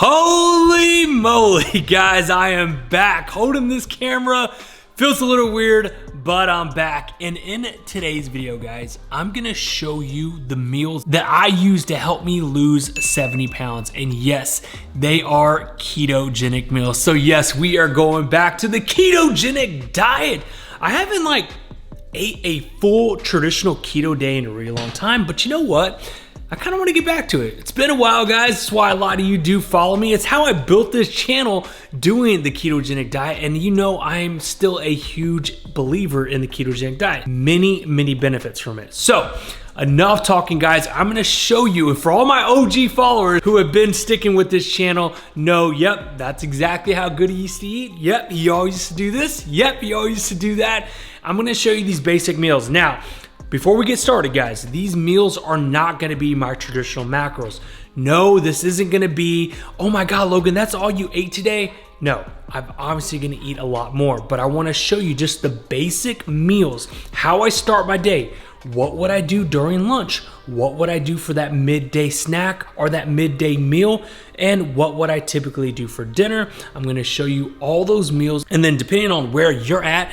Holy moly, guys, I am back. Holding this camera feels a little weird, but I'm back. And in today's video, guys, I'm gonna show you the meals that I use to help me lose 70 pounds. And yes, they are ketogenic meals. So yes, we are going back to the ketogenic diet. I haven't ate a full traditional keto day in a really long time, but you know what? I kind of want to get back to it. It's been a while, guys. That's why a lot of you do follow me. It's how I built this channel, doing the ketogenic diet. And you know, I'm still a huge believer in the ketogenic diet. Many benefits from it. So enough talking, guys. I'm going to show you, and for all my OG followers who have been sticking with this channel, know, yep, that's exactly how good he used to eat. Yep, he always used to do this. Yep, he always used to do that. I'm going to show you these basic meals. Now, before we get started, guys, these meals are not gonna be my traditional macros. No, this isn't gonna be, oh my God, Logan, that's all you ate today? No, I'm obviously gonna eat a lot more, but I wanna show you just the basic meals, how I start my day. What would I do during lunch? What would I do for that midday snack or that midday meal? And what would I typically do for dinner? I'm gonna show you all those meals, and then depending on where you're at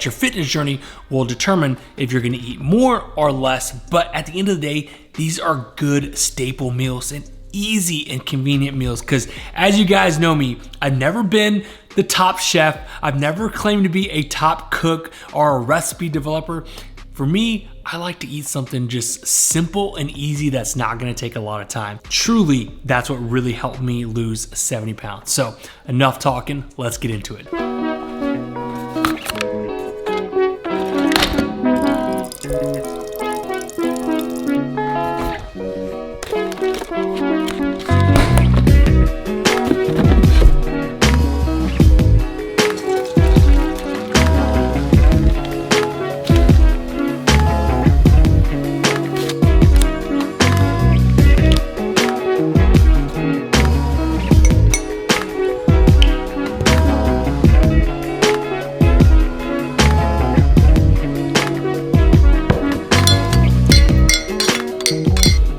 your fitness journey will determine if you're gonna eat more or less. But at the end of the day, these are good staple meals and easy and convenient meals, because as you guys know me, I've never been the top chef. I've never claimed to be a top cook or a recipe developer. For me, I like to eat something just simple and easy that's not gonna take a lot of time. Truly, that's what really helped me lose 70 pounds. So enough talking, let's get into it.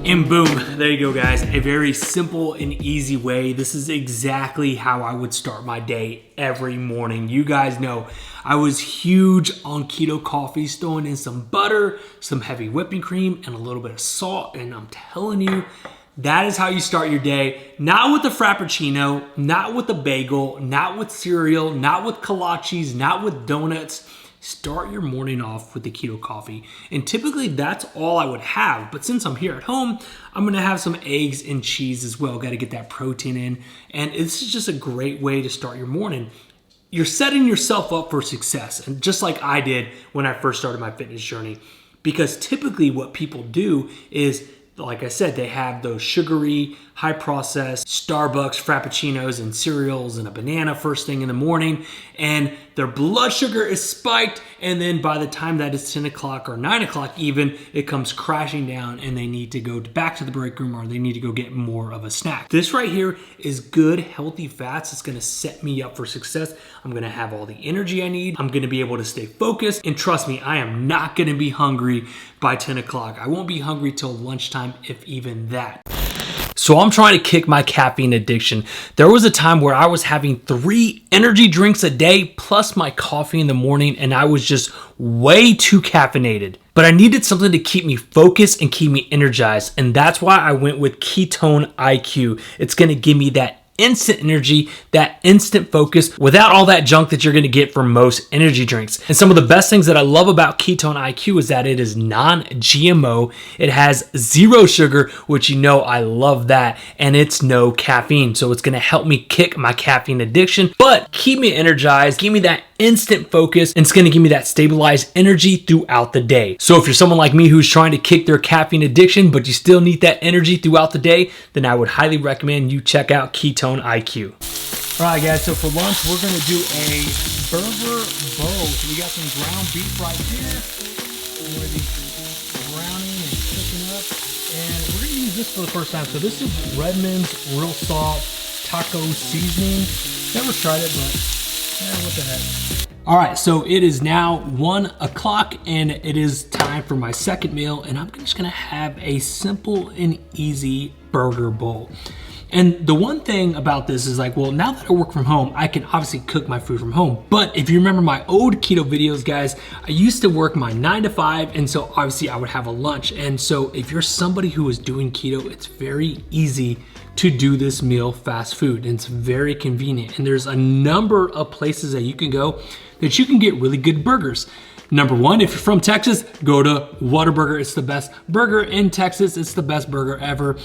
And boom, there you go, guys. A very simple and easy way. This is exactly how I would start my day every morning. You guys know I was huge on keto coffees, throwing in some butter, some heavy whipping cream, and a little bit of salt. And I'm telling you, that is how you start your day. Not with a frappuccino, not with a bagel, not with cereal, not with kolaches, not with donuts. Start your morning off with the keto coffee. And typically that's all I would have. But since I'm here at home, I'm gonna have some eggs and cheese as well. Gotta get that protein in. And this is just a great way to start your morning. You're setting yourself up for success. And just like I did when I first started my fitness journey. Because typically what people do is, like I said, they have those sugary, high processed Starbucks frappuccinos and cereals and a banana first thing in the morning, and their blood sugar is spiked, and then by the time that is 10 o'clock or 9 o'clock even, it comes crashing down and they need to go back to the break room or they need to go get more of a snack. This right here is good, healthy fats. It's gonna set me up for success. I'm gonna have all the energy I need. I'm gonna be able to stay focused, and trust me, I am not gonna be hungry by 10 o'clock. I won't be hungry till lunchtime, if even that. So I'm trying to kick my caffeine addiction. There was a time where I was having 3 energy drinks a day plus my coffee in the morning, and I was just way too caffeinated. But I needed something to keep me focused and keep me energized, and that's why I went with Ketone IQ. It's gonna give me that instant energy, that instant focus without all that junk that you're gonna get from most energy drinks. And some of the best things that I love about Ketone IQ is that it is non-GMO. It has 0 sugar, which you know I love that, and it's no caffeine. So it's gonna help me kick my caffeine addiction, but keep me energized, give me that instant focus, and it's gonna give me that stabilized energy throughout the day. So if you're someone like me who's trying to kick their caffeine addiction, but you still need that energy throughout the day, then I would highly recommend you check out Ketone IQ. All right, guys, so for lunch, we're gonna do a burger bowl. So we got some ground beef right here. Already browning and cooking up. And we're gonna use this for the first time. So this is Redmond's Real Salt Taco Seasoning. Never tried it, but yeah, what the heck. All right, so it is now 1 o'clock and it is time for my second meal, and I'm just gonna have a simple and easy burger bowl. And the one thing about this is like, well, now that I work from home, I can obviously cook my food from home. But if you remember my old keto videos, guys, I used to work my 9 to 5. And so obviously I would have a lunch. And so if you're somebody who is doing keto, it's very easy to do this meal fast food, and it's very convenient. And there's a number of places that you can go that you can get really good burgers. Number one, if you're from Texas, go to Whataburger. It's the best burger in Texas. It's the best burger ever.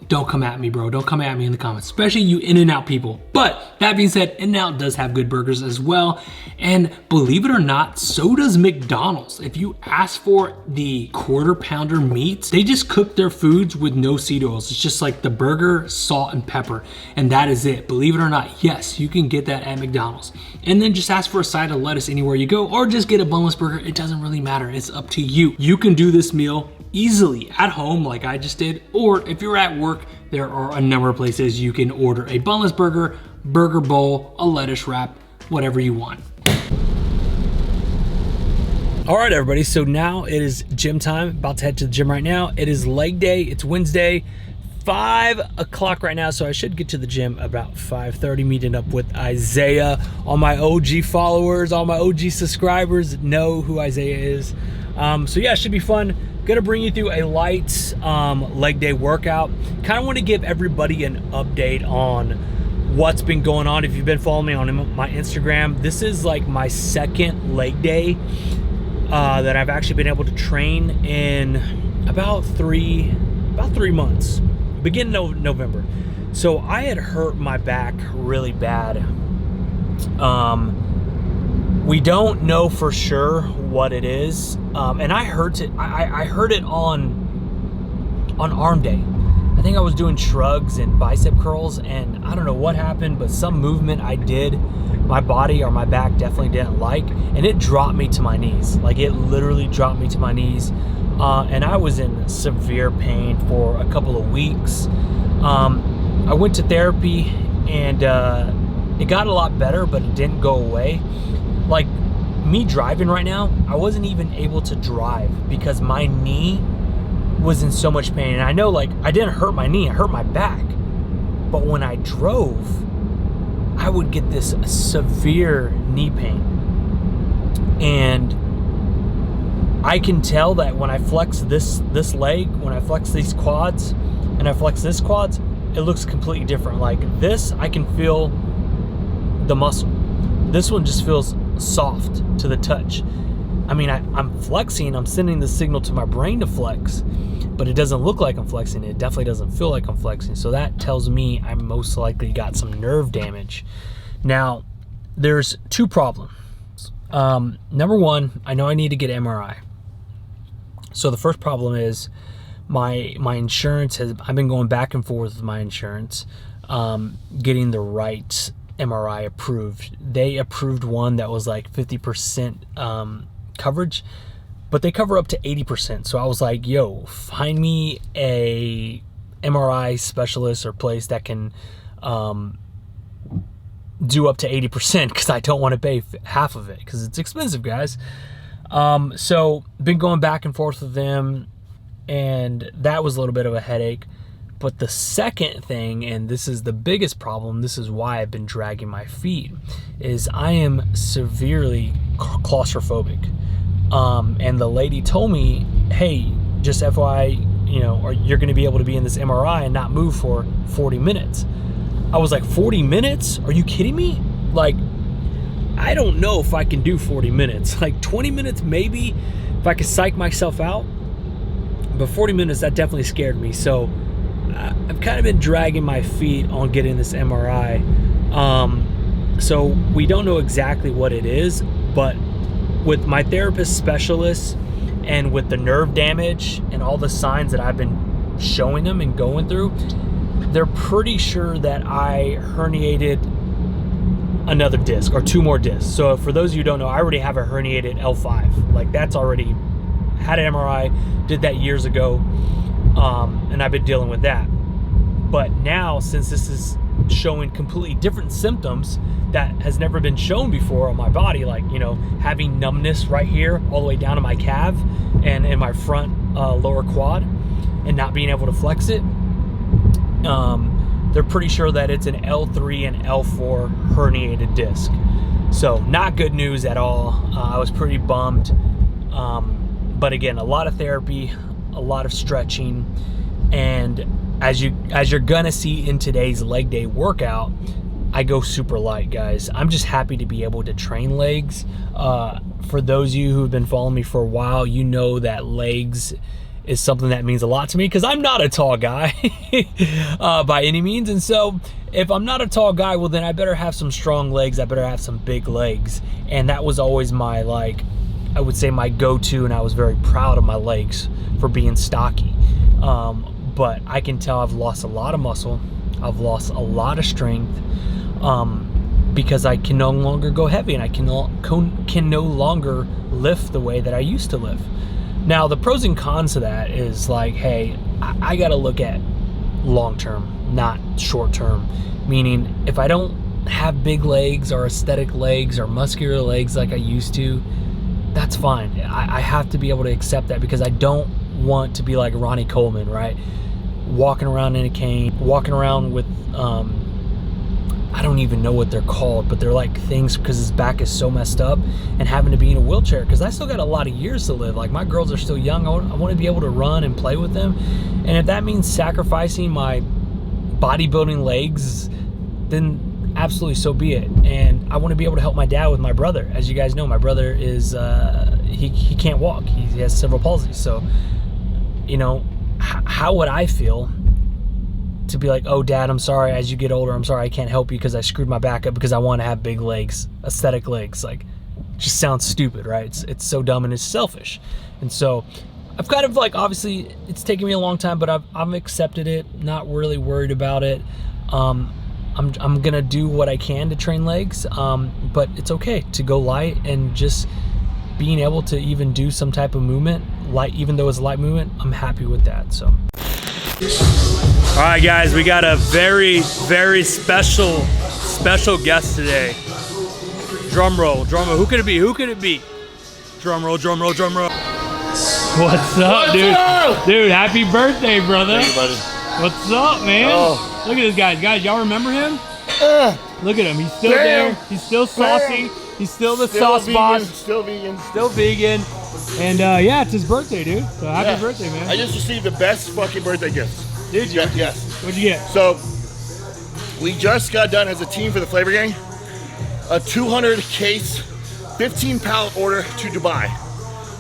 Don't come at me, bro. Don't come at me in the comments, especially you In-N-Out people. But that being said, In-N-Out does have good burgers as well. And believe it or not, so does McDonald's. If you ask for the quarter pounder meats, they just cook their foods with no seed oils. It's just like the burger, salt, and pepper. And that is it. Believe it or not, yes, you can get that at McDonald's. And then just ask for a side of lettuce anywhere you go, or just get a boneless burger. It doesn't really matter. It's up to you. You can do this meal easily at home like I just did, or if you're at work, there are a number of places you can order a boneless burger, burger bowl, a lettuce wrap, whatever you want. All right, everybody, so now it is gym time. About to head to the gym right now. It is leg day. It's Wednesday, 5 o'clock right now, so I should get to the gym about 5:30, meeting up with Isaiah. All my OG followers, all my OG subscribers know who Isaiah is. So yeah, it should be fun. Gonna bring you through a light leg day workout. Kind of want to give everybody an update on what's been going on. If you've been following me on my Instagram, this is like my second leg day that I've actually been able to train in about three months, beginning of November. So I had hurt my back really bad. We don't know for sure what it is, and I heard it on arm day. I think I was doing shrugs and bicep curls, and I don't know what happened, but some movement I did, my body or my back definitely didn't like, and it dropped me to my knees. Like, it literally dropped me to my knees, and I was in severe pain for a couple of weeks. I went to therapy, and it got a lot better, but it didn't go away. Like, me driving right now, I wasn't even able to drive because my knee was in so much pain. And I know, like, I didn't hurt my knee, I hurt my back. But when I drove, I would get this severe knee pain. And I can tell that when I flex this leg, when I flex these quads, and I flex this quads, it looks completely different. Like this, I can feel the muscle. This one just feels soft to the touch. I mean, I'm flexing, I'm sending the signal to my brain to flex, but it doesn't look like I'm flexing. It definitely doesn't feel like I'm flexing. So that tells me I most likely got some nerve damage. Now, there's two problems. Number one, I know I need to get MRI. So the first problem is my insurance I've been going back and forth with my insurance, getting the right MRI approved. They approved one that was like 50% coverage, but they cover up to 80%. So I was like, yo, find me a MRI specialist or place that can do up to 80%, because I don't want to pay half of it because it's expensive, guys. So been going back and forth with them, and that was a little bit of a headache. But the second thing, and this is the biggest problem, this is why I've been dragging my feet, is I am severely claustrophobic. And the lady told me, hey, just FYI, you know, or you're going to be able to be in this MRI and not move for 40 minutes. I was like, 40 minutes? Are you kidding me? Like, I don't know if I can do 40 minutes. Like 20 minutes maybe, if I could psych myself out. But 40 minutes, that definitely scared me. So I've kind of been dragging my feet on getting this MRI. So we don't know exactly what it is, but with my therapist specialist and with the nerve damage and all the signs that I've been showing them and going through, they're pretty sure that I herniated another disc or 2 more discs. So for those of you who don't know, I already have a herniated L5. Like, that's already had an MRI, did that years ago. And I've been dealing with that. But now, since this is showing completely different symptoms that has never been shown before on my body, like, you know, having numbness right here all the way down to my calf and in my front lower quad and not being able to flex it, they're pretty sure that it's an L3 and L4 herniated disc. So not good news at all. I was pretty bummed. But again, a lot of therapy, a lot of stretching, and as you're gonna see in today's leg day workout, I go super light, guys. I'm just happy to be able to train legs. For those of you who've been following me for a while, you know that legs is something that means a lot to me because I'm not a tall guy by any means. And so if I'm not a tall guy, well, then I better have some strong legs. I better have some big legs. And that was always my, like, I would say my go-to, and I was very proud of my legs for being stocky. But I can tell I've lost a lot of muscle. I've lost a lot of strength because I can no longer go heavy, and I can no longer lift the way that I used to lift. Now, the pros and cons to that is like, hey, I got to look at long-term, not short-term. Meaning, if I don't have big legs or aesthetic legs or muscular legs like I used to, that's fine. I have to be able to accept that because I don't want to be like Ronnie Coleman, right? Walking around in a cane, walking around with, I don't even know what they're called, but they're like things because his back is so messed up, and having to be in a wheelchair because I still got a lot of years to live. Like, my girls are still young. I want to be able to run and play with them. And if that means sacrificing my bodybuilding legs, then absolutely so be it. And I want to be able to help my dad with my brother. As you guys know, my brother is, he can't walk. He has cerebral palsy. So, you know, how would I feel to be like, oh, Dad, I'm sorry, as you get older, I'm sorry I can't help you because I screwed my back up because I want to have big legs, aesthetic legs. Like, just sounds stupid, right? It's so dumb and it's selfish. And so I've kind of, like, obviously it's taken me a long time, but I've accepted it, not really worried about it. I'm gonna do what I can to train legs, but it's okay to go light, and just being able to even do some type of movement, light, even though it's a light movement, I'm happy with that. So. All right, guys, we got a very, very special guest today. Drum roll, drum roll. Who could it be? Who could it be? Drum roll, drum roll, drum roll. What's up, dude? Dude, happy birthday, brother. Thank you, buddy. What's up, man? Oh. Look at this guy. Guys, y'all remember him? Look at him. He's still there. He's still saucy. He's still the sauce boss. Still vegan. Still vegan. And yeah, it's his birthday, dude. So happy birthday, man. I just received the best fucking birthday gift. Did you? Yes. What'd you get? So, we just got done as a team for the Flavor Gang. A 200 case, 15 pallet order to Dubai.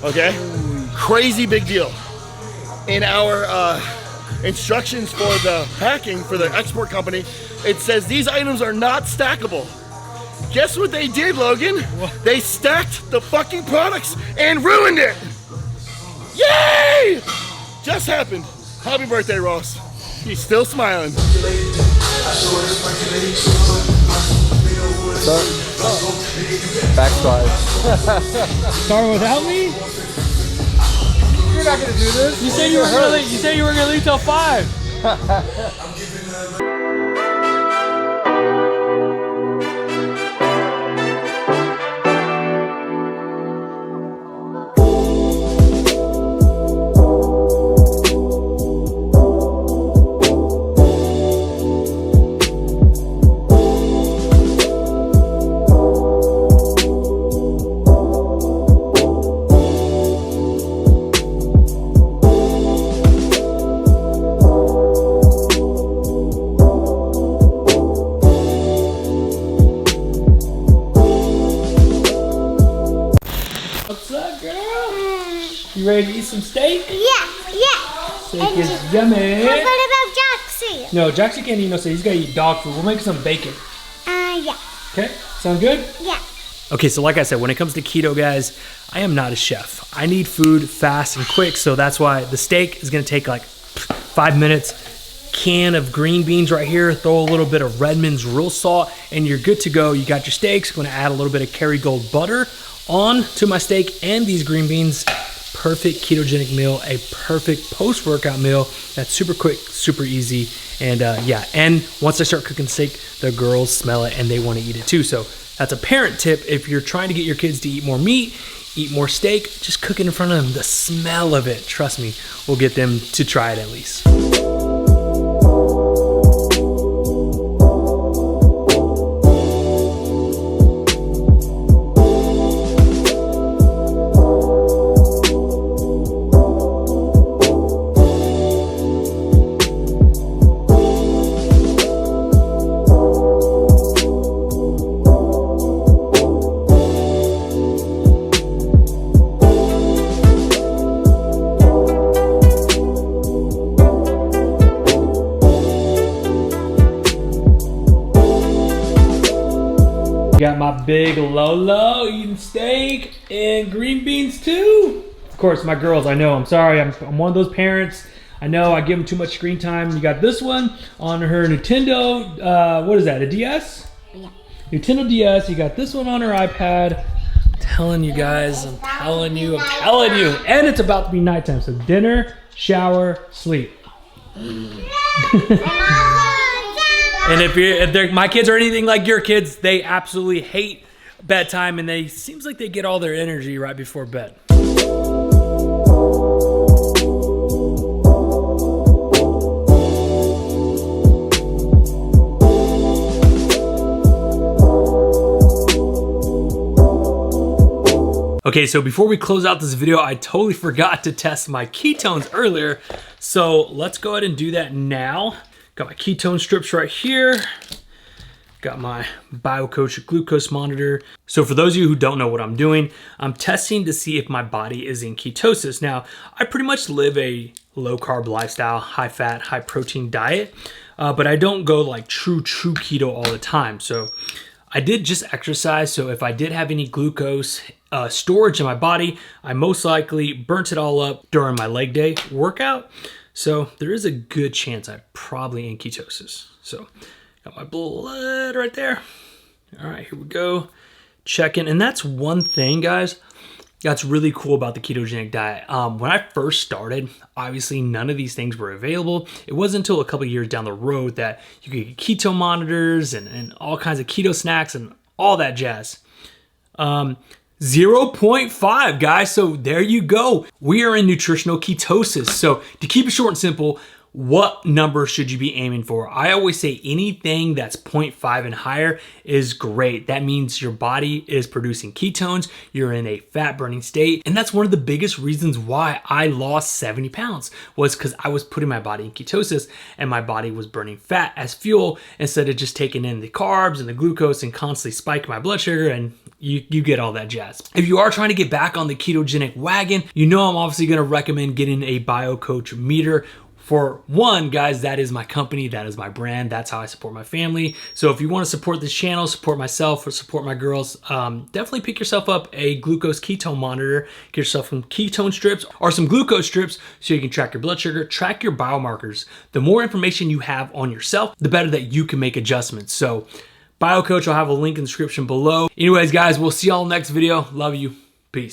Okay? Crazy big deal. In our instructions for the packing for the export company, it says these items are not stackable. Guess what they did, Logan? What? They stacked the fucking products and ruined it. Yay! Just happened. Happy birthday, Ross. He's still smiling. What's up? Backslide. Start without me? You're not gonna do this. You said you were gonna leave till 5. You ready to eat some steak? Yeah. Steak is yummy. What about Jaxie? No, Jaxie can't eat no steak. He's got to eat dog food. We'll make some bacon. Yeah. Okay, sound good? Yeah. Okay, so like I said, when it comes to keto, guys, I am not a chef. I need food fast and quick, so that's why the steak is gonna take like 5 minutes. Can of green beans right here. Throw a little bit of Redmond's real salt, and you're good to go. You got your steaks. I'm gonna add a little bit of Kerrygold butter on to my steak and these green beans. Perfect ketogenic meal, a perfect post-workout meal that's super quick, super easy, and yeah. And once I start cooking steak, the girls smell it and they want to eat it too. So that's a parent tip. If you're trying to get your kids to eat more meat, eat more steak, just cook it in front of them. The smell of it, trust me, will get them to try it at least. Got my big Lolo eating steak and green beans too. Of course, my girls, I know, I'm sorry, I'm one of those parents. I know I give them too much screen time. You got this one on her Nintendo, what is that, a DS? Yeah. Nintendo DS, you got this one on her iPad. I'm telling you guys, I'm telling you. And it's about to be nighttime, so dinner, shower, sleep. And if my kids are anything like your kids, they absolutely hate bedtime, and seems like they get all their energy right before bed. Okay, so before we close out this video, I totally forgot to test my ketones earlier. So let's go ahead and do that now. Got my ketone strips right here. Got my BioCoach glucose monitor. So for those of you who don't know what I'm doing, I'm testing to see if my body is in ketosis. Now, I pretty much live a low carb lifestyle, high fat, high protein diet, but I don't go like true keto all the time. So I did just exercise. So if I did have any glucose storage in my body, I most likely burnt it all up during my leg day workout. So there is a good chance I'm probably in ketosis. So got my blood right there. All right, here we go. Checking. And that's one thing, guys, that's really cool about the ketogenic diet. When I first started, obviously none of these things were available. It wasn't until a couple of years down the road that you could get keto monitors and all kinds of keto snacks and all that jazz. 0.5, guys. So there you go. We are in nutritional ketosis. So to keep it short and simple, what number should you be aiming for? I always say anything that's 0.5 and higher is great. That means your body is producing ketones, you're in a fat burning state. And that's one of the biggest reasons why I lost 70 pounds was because I was putting my body in ketosis and my body was burning fat as fuel instead of just taking in the carbs and the glucose and constantly spiking my blood sugar, and you get all that jazz. If you are trying to get back on the ketogenic wagon, you know I'm obviously gonna recommend getting a BioCoach meter. For one, guys, that is my company, that is my brand, that's how I support my family. So if you want to support this channel, support myself, or support my girls, definitely pick yourself up a glucose ketone monitor, get yourself some ketone strips or some glucose strips so you can track your blood sugar, track your biomarkers. The more information you have on yourself, the better that you can make adjustments. So BioCoach, I'll have a link in the description below. Anyways, guys, we'll see y'all next video. Love you. Peace.